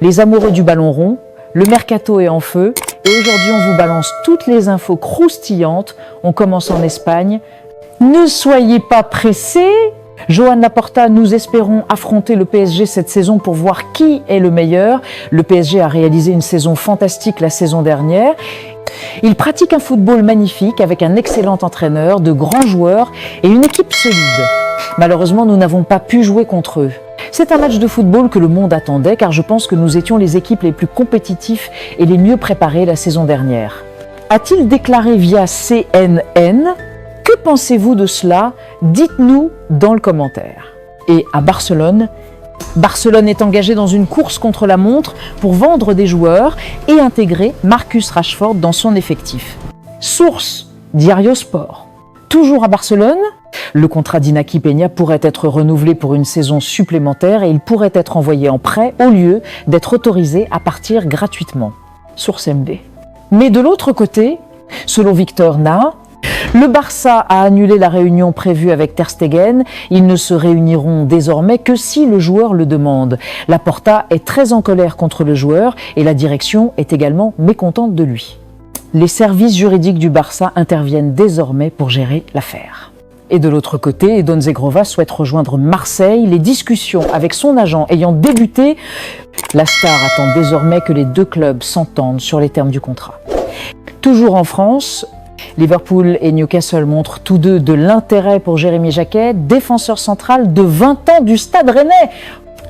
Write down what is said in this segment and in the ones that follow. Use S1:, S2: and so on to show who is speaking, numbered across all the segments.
S1: les amoureux du ballon rond, le mercato est en feu et aujourd'hui on vous balance toutes les infos croustillantes. On commence en Espagne. Ne soyez pas pressés. Joan Laporta, nous espérons affronter le PSG cette saison pour voir qui est le meilleur. Le PSG a réalisé une saison fantastique la saison dernière. Il pratique un football magnifique avec un excellent entraîneur, de grands joueurs et une équipe solide. Malheureusement, nous n'avons pas pu jouer contre eux. C'est un match de football que le monde attendait car je pense que nous étions les équipes les plus compétitives et les mieux préparées la saison dernière. A-t-il déclaré via CNN ? Que pensez-vous de cela ? Dites-nous dans le commentaire. Et à Barcelone est engagé dans une course contre la montre pour vendre des joueurs et intégrer Marcus Rashford dans son effectif. Source, Diario Sport. Toujours à Barcelone, le contrat d'Inaki Peña pourrait être renouvelé pour une saison supplémentaire et il pourrait être envoyé en prêt au lieu d'être autorisé à partir gratuitement. Source MD. Mais de l'autre côté, selon Victor Nah, le Barça a annulé la réunion prévue avec Ter Stegen. Ils ne se réuniront désormais que si le joueur le demande. Laporta est très en colère contre le joueur et la direction est également mécontente de lui. Les services juridiques du Barça interviennent désormais pour gérer l'affaire. Et de l'autre côté, Edon Zegrova souhaite rejoindre Marseille. Les discussions avec son agent ayant débuté, la star attend désormais que les deux clubs s'entendent sur les termes du contrat. Toujours en France, Liverpool et Newcastle montrent tous deux de l'intérêt pour Jérémy Jacquet, défenseur central de 20 ans du Stade Rennais,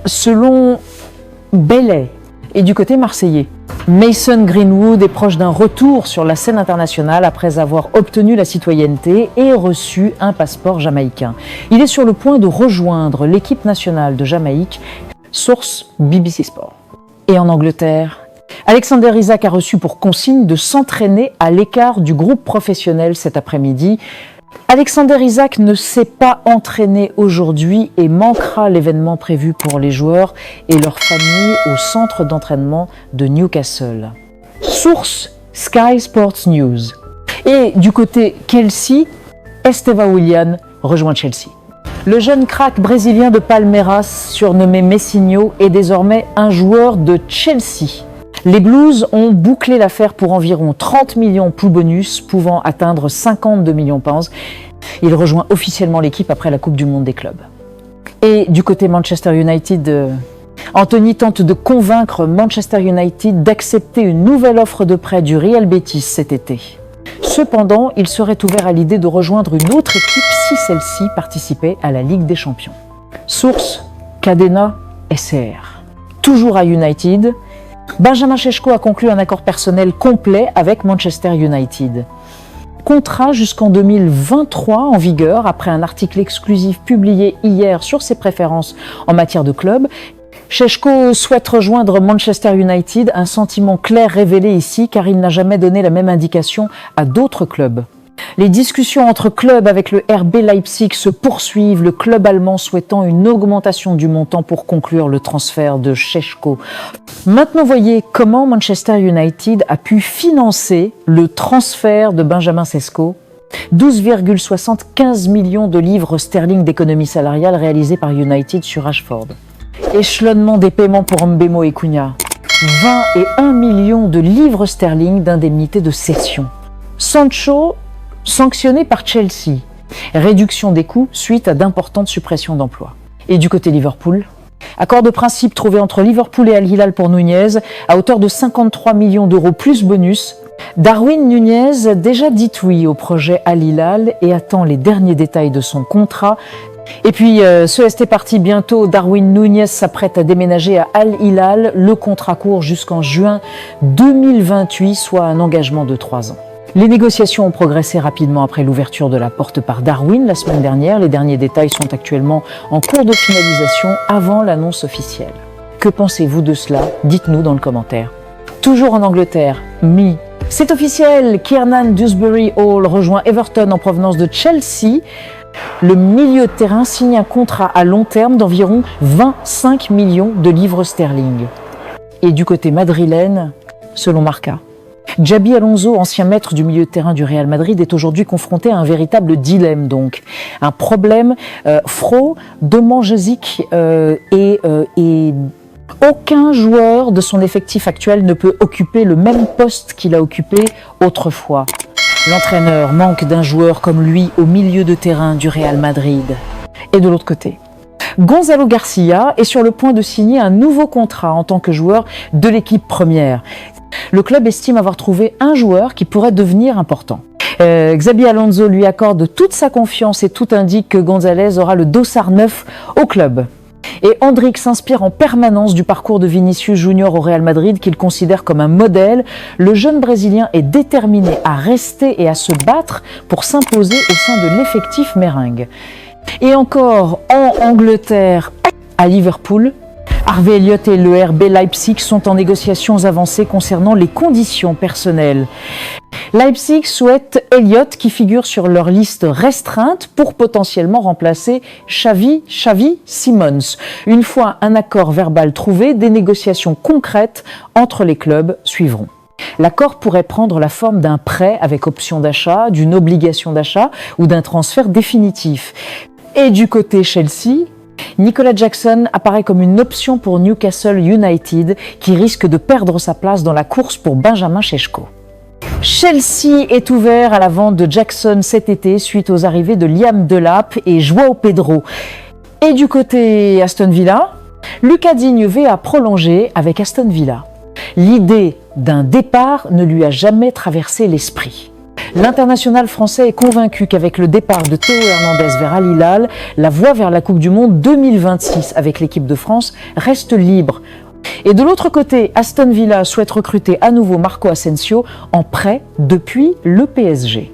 S1: selon Bellet. Et du côté marseillais, Mason Greenwood est proche d'un retour sur la scène internationale après avoir obtenu la citoyenneté et reçu un passeport jamaïcain. Il est sur le point de rejoindre l'équipe nationale de Jamaïque, source BBC Sport. Et en Angleterre, Alexander Isak a reçu pour consigne de s'entraîner à l'écart du groupe professionnel cet après-midi. Alexander Isak ne s'est pas entraîné aujourd'hui et manquera l'événement prévu pour les joueurs et leurs familles au centre d'entraînement de Newcastle. Source Sky Sports News. Et du côté Chelsea, Esteva Willian rejoint Chelsea. Le jeune crack brésilien de Palmeiras, surnommé Messinho, est désormais un joueur de Chelsea. Les Blues ont bouclé l'affaire pour environ 30 millions plus bonus, pouvant atteindre 52 millions pounds. Il rejoint officiellement l'équipe après la Coupe du Monde des clubs. Et du côté Manchester United, Anthony tente de convaincre Manchester United d'accepter une nouvelle offre de prêt du Real Betis cet été. Cependant, il serait ouvert à l'idée de rejoindre une autre équipe si celle-ci participait à la Ligue des Champions. Source Cadena SR. Toujours à United, Benjamin Šeško a conclu un accord personnel complet avec Manchester United. Contrat jusqu'en 2023 en vigueur après un article exclusif publié hier sur ses préférences en matière de club. Šeško souhaite rejoindre Manchester United, un sentiment clair révélé ici car il n'a jamais donné la même indication à d'autres clubs. Les discussions entre clubs avec le RB Leipzig se poursuivent, le club allemand souhaitant une augmentation du montant pour conclure le transfert de Šeško. Maintenant, voyez comment Manchester United a pu financer le transfert de Benjamin Šeško, 12,75 millions de livres sterling d'économie salariale réalisés par United sur Rashford. Échelonnement des paiements pour Mbemo et Cunha, 20 et 1 million de livres sterling d'indemnité de cession. Sancho, sanctionné par Chelsea. Réduction des coûts suite à d'importantes suppressions d'emplois. Et du côté Liverpool, accord de principe trouvé entre Liverpool et Al Hilal pour Nunez à hauteur de 53 millions d'euros plus bonus. Darwin Nunez a déjà dit oui au projet Al Hilal et attend les derniers détails de son contrat. Et puis, ce parti bientôt, Darwin Nunez s'apprête à déménager à Al Hilal. Le contrat court jusqu'en juin 2028, soit un engagement de 3 ans. Les négociations ont progressé rapidement après l'ouverture de la porte par Darwin la semaine dernière. Les derniers détails sont actuellement en cours de finalisation avant l'annonce officielle. Que pensez-vous de cela ? Dites-nous dans le commentaire. Toujours en Angleterre, c'est officiel, Kiernan Dewsbury Hall rejoint Everton en provenance de Chelsea. Le milieu de terrain signe un contrat à long terme d'environ 25 millions de livres sterling. Et du côté madrilène, selon Marca, Xabi Alonso, ancien maître du milieu de terrain du Real Madrid, est aujourd'hui confronté à un véritable dilemme, donc. Un problème frauduleux et Aucun joueur de son effectif actuel ne peut occuper le même poste qu'il a occupé autrefois. L'entraîneur manque d'un joueur comme lui au milieu de terrain du Real Madrid. Et de l'autre côté, Gonzalo Garcia est sur le point de signer un nouveau contrat en tant que joueur de l'équipe première. Le club estime avoir trouvé un joueur qui pourrait devenir important. Xabi Alonso lui accorde toute sa confiance et tout indique que González aura le dossard neuf au club. Et Endrick s'inspire en permanence du parcours de Vinicius Junior au Real Madrid qu'il considère comme un modèle. Le jeune Brésilien est déterminé à rester et à se battre pour s'imposer au sein de l'effectif merengue. Et encore en Angleterre, à Liverpool, Harvey Elliott et le RB Leipzig sont en négociations avancées concernant les conditions personnelles. Leipzig souhaite Elliott qui figure sur leur liste restreinte pour potentiellement remplacer Xavi Simons. Une fois un accord verbal trouvé, des négociations concrètes entre les clubs suivront. L'accord pourrait prendre la forme d'un prêt avec option d'achat, d'une obligation d'achat ou d'un transfert définitif. Et du côté Chelsea, Nicolas Jackson apparaît comme une option pour Newcastle United qui risque de perdre sa place dans la course pour Benjamin Šeško. Chelsea est ouvert à la vente de Jackson cet été suite aux arrivées de Liam Delap et João Pedro. Et du côté Aston Villa, Lucas Digne a prolongé avec Aston Villa. L'idée d'un départ ne lui a jamais traversé l'esprit. L'international français est convaincu qu'avec le départ de Théo Hernandez vers Al Hilal, la voie vers la Coupe du Monde 2026 avec l'équipe de France reste libre. Et de l'autre côté, Aston Villa souhaite recruter à nouveau Marco Asensio en prêt depuis le PSG.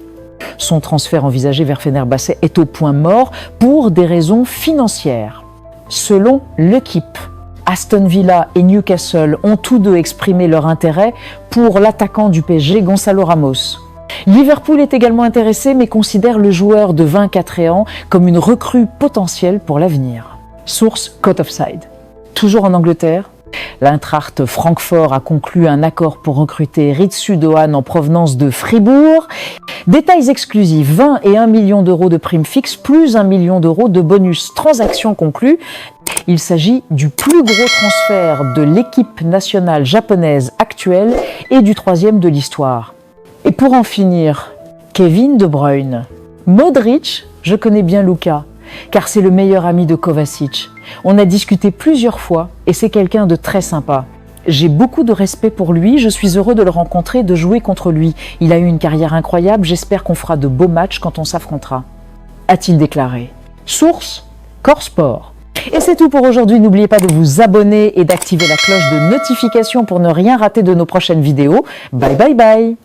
S1: Son transfert envisagé vers Fenerbahçe est au point mort pour des raisons financières. Selon l'équipe, Aston Villa et Newcastle ont tous deux exprimé leur intérêt pour l'attaquant du PSG Gonzalo Ramos. Liverpool est également intéressé mais considère le joueur de 24 ans comme une recrue potentielle pour l'avenir. Source Court Offside. Toujours en Angleterre, l'Eintracht Francfort a conclu un accord pour recruter Ritsu Doan en provenance de Fribourg. Détails exclusifs, 20 et 1 million d'euros de prime fixe plus 1 million d'euros de bonus transaction conclue. Il s'agit du plus gros transfert de l'équipe nationale japonaise actuelle et du troisième de l'histoire. Et pour en finir, Kevin De Bruyne. Modric, je connais bien Luka, car c'est le meilleur ami de Kovacic. On a discuté plusieurs fois et c'est quelqu'un de très sympa. J'ai beaucoup de respect pour lui, je suis heureux de le rencontrer et de jouer contre lui. Il a eu une carrière incroyable, j'espère qu'on fera de beaux matchs quand on s'affrontera. A-t-il déclaré. Source, Corsport. Et c'est tout pour aujourd'hui, n'oubliez pas de vous abonner et d'activer la cloche de notification pour ne rien rater de nos prochaines vidéos. Bye bye bye.